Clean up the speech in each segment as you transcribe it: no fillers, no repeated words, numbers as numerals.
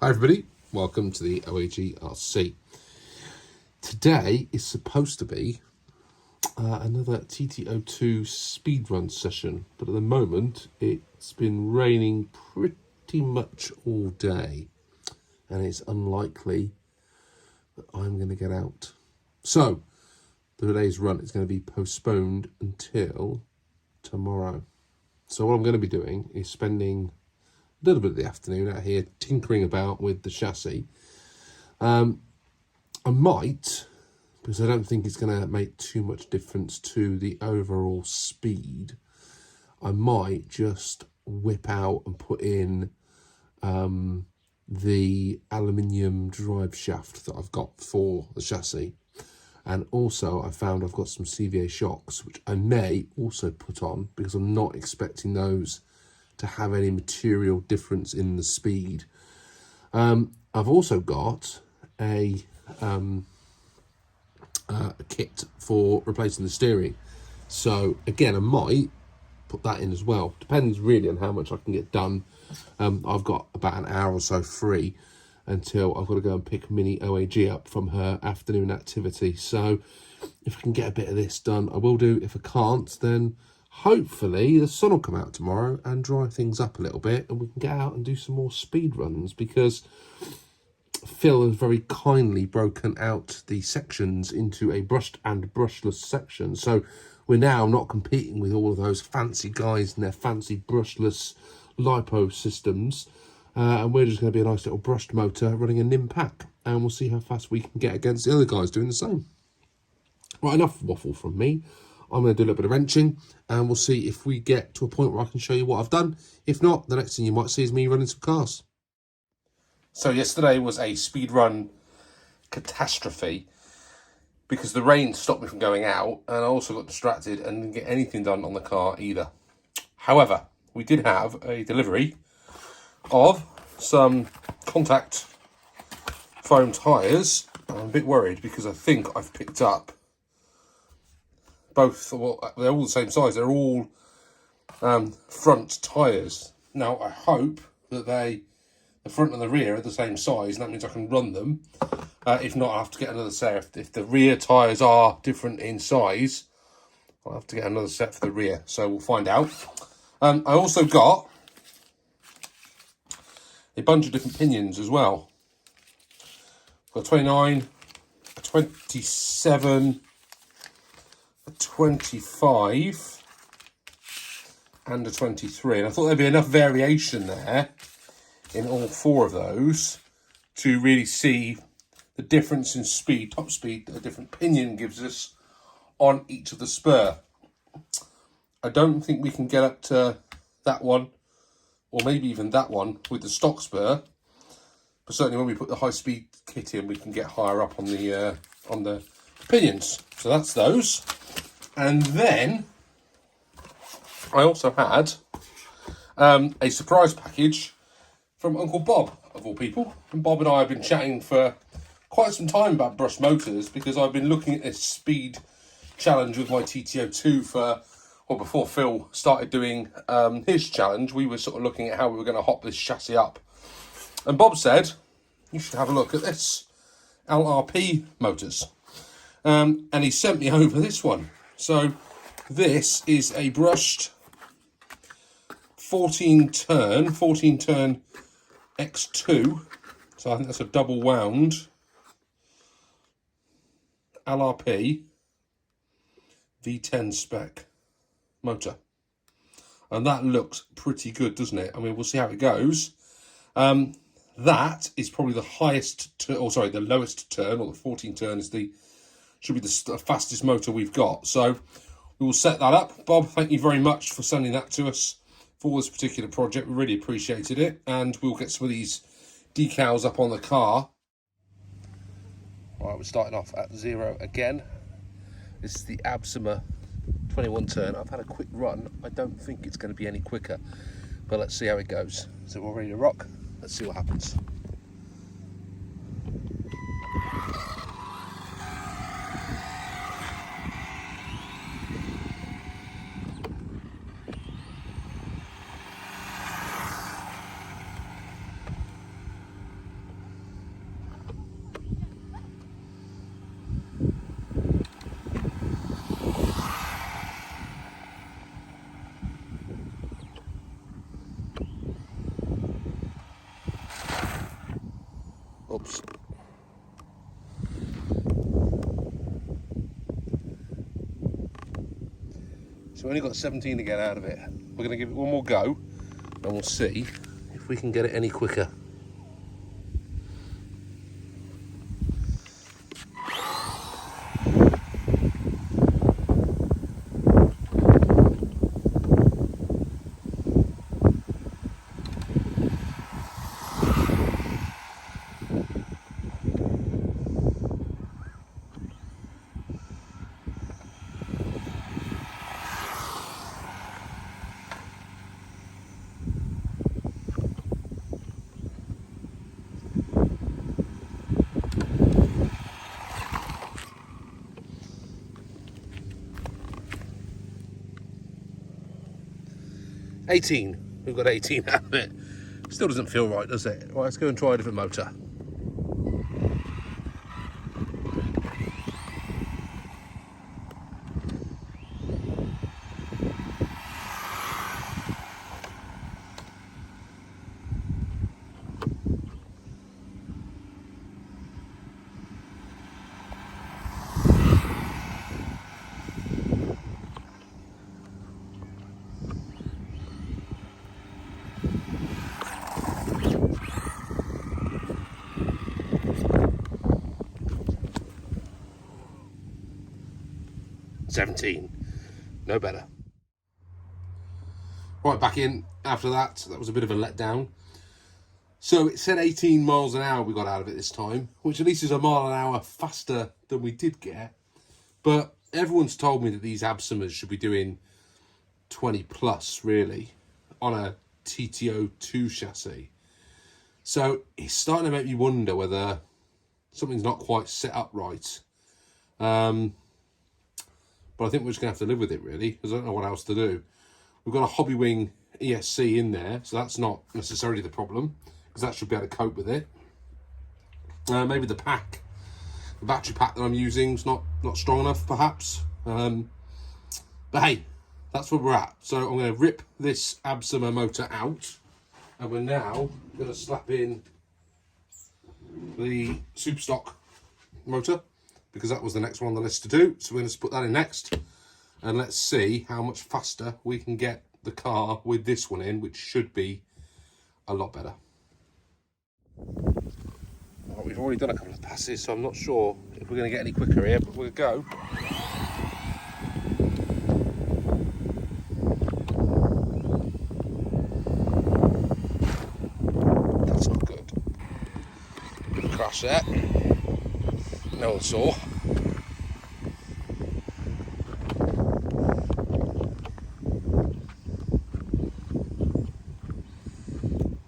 Hi everybody, welcome to the OAG RC. Today is supposed to be another TT02 speedrun session, but at the moment it's been raining pretty much all day and it's unlikely that I'm going to get out. So today's run is going to be postponed until tomorrow. So what I'm going to be doing is spending a little bit of the afternoon out here tinkering about with the chassis. I might, because I don't think it's going to make too much difference to the overall speed, I might just whip out and put in the aluminium drive shaft that I've got for the chassis. And also I found I've got some CVA shocks, which I may also put on because I'm not expecting those to have any material difference in the speed. I've also got a kit for replacing the steering. So again, I might put that in as well. Depends really on how much I can get done. I've got about an hour or so free until I've got to go and pick Mini OAG up from her afternoon activity. So if I can get a bit of this done, I will do. If I can't, then hopefully the sun will come out tomorrow and dry things up a little bit and we can get out and do some more speed runs, because Phil has very kindly broken out the sections into a brushed and brushless section. So we're now not competing with all of those fancy guys and their fancy brushless lipo systems. And we're just going to be a nice little brushed motor running a NIM pack. And we'll see how fast we can get against the other guys doing the same. Right, enough waffle from me. I'm going to do a little bit of wrenching and we'll see if we get to a point where I can show you what I've done. If not, the next thing you might see is me running some cars. So yesterday was a speedrun catastrophe because the rain stopped me from going out and I also got distracted and didn't get anything done on the car either. However, we did have a delivery of some contact foam tyres. I'm a bit worried because I think I've picked up both, well, they're all the same size, they're all front tyres. Now I hope that the front and the rear are the same size, and that means I can run them. If not, I'll have to get another set. If the rear tyres are different in size, I'll have to get another set for the rear, so we'll find out. I also got a bunch of different pinions as well. Got a 29, a 27, a 25 and a 23, and I thought there'd be enough variation there in all four of those to really see the difference in speed, top speed, that a different pinion gives us on each of the spur. I don't think we can get up to that one, or maybe even that one with the stock spur, but certainly when we put the high speed kit in, we can get higher up on the pinions. So that's those. And then I also had a surprise package from Uncle Bob, of all people. And Bob and I have been chatting for quite some time about brush motors, because I've been looking at this speed challenge with my TT02 for, well, before Phil started doing his challenge, we were sort of looking at how we were going to hop this chassis up. And Bob said, you should have a look at this, LRP motors. And he sent me over this one. So this is a brushed 14 turn X2. So I think that's a double wound LRP V10 spec motor. And that looks pretty good, doesn't it? I mean, we'll see how it goes. That is probably the highest, the lowest turn, or the 14 turn should be the fastest motor we've got. So we will set that up. Bob, thank you very much for sending that to us for this particular project. We really appreciated it. And we'll get some of these decals up on the car. All right, we're starting off at 0 again. This is the Absima 21 turn. I've had a quick run. I don't think it's going to be any quicker, but let's see how it goes. So we're ready to rock. Let's see what happens. Oops. So we only got 17 to get out of it. We're going to give it one more go and we'll see if we can get it any quicker. We've got 18 out of it. Still doesn't feel right, does it? Right, let's go and try a different motor. $17, no better. Right, back in after that. That was a bit of a letdown. So it said 18 miles an hour we got out of it this time, which at least is a mile an hour faster than we did get. But everyone's told me that these Absimas should be doing 20 plus, really, on a TT02 chassis. So it's starting to make me wonder whether something's not quite set up right. But I think we're just going to have to live with it, really, because I don't know what else to do. We've got a Hobbywing ESC in there, so that's not necessarily the problem, because that should be able to cope with it. Maybe the battery pack that I'm using is not strong enough, perhaps. But hey, that's where we're at. So I'm going to rip this Absima motor out, and we're now going to slap in the Superstock motor, because that was the next one on the list to do. So we're going to put that in next, and let's see how much faster we can get the car with this one in, which should be a lot better. Well, we've already done a couple of passes, so I'm not sure if we're going to get any quicker here, but we'll go. That's not good. Bit of a crash there. No one saw.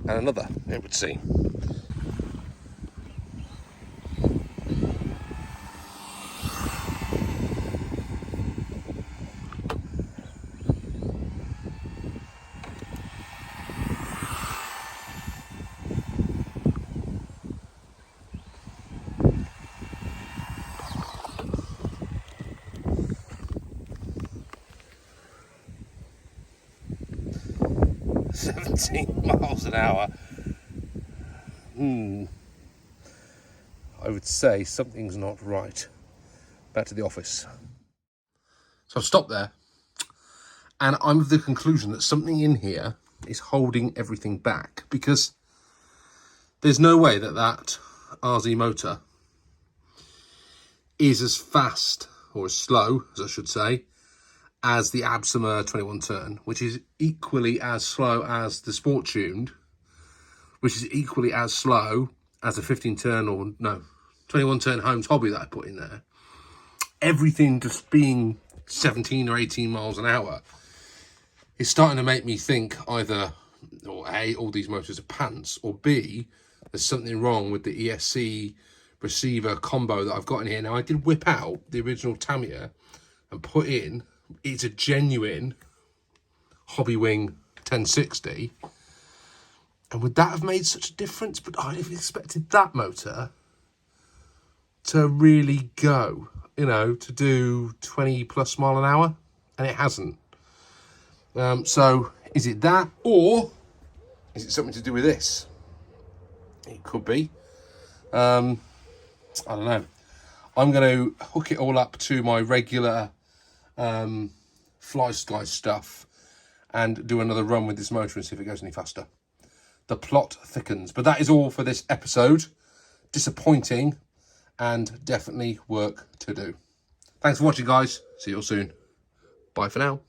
And another, it would seem. miles an hour. I would say something's not right. Back to the office. So I've stopped there, and I'm of the conclusion that something in here is holding everything back, because there's no way that that RZ motor is as fast, or as slow, as I should say, as the Absima 21 turn, which is equally as slow as the Sport Tuned, which is equally as slow as the 15 turn, or no, 21 turn Holmes Hobby that I put in there. Everything just being 17 or 18 miles an hour is starting to make me think either, or A, all these motors are pants, or B, there's something wrong with the ESC receiver combo that I've got in here. Now, I did whip out the original Tamiya and put in, it's a genuine Hobbywing 1060. And would that have made such a difference? But I'd have expected that motor to really go, you know, to do 20 plus mile an hour, and it hasn't. So is it that, or is it something to do with this? It could be. I don't know. I'm going to hook it all up to my regular Fly Sky stuff and do another run with this motor and see if it goes any faster. The plot thickens. But that is all for this episode. Disappointing and definitely work to do. Thanks for watching, guys. See you all soon. Bye for now.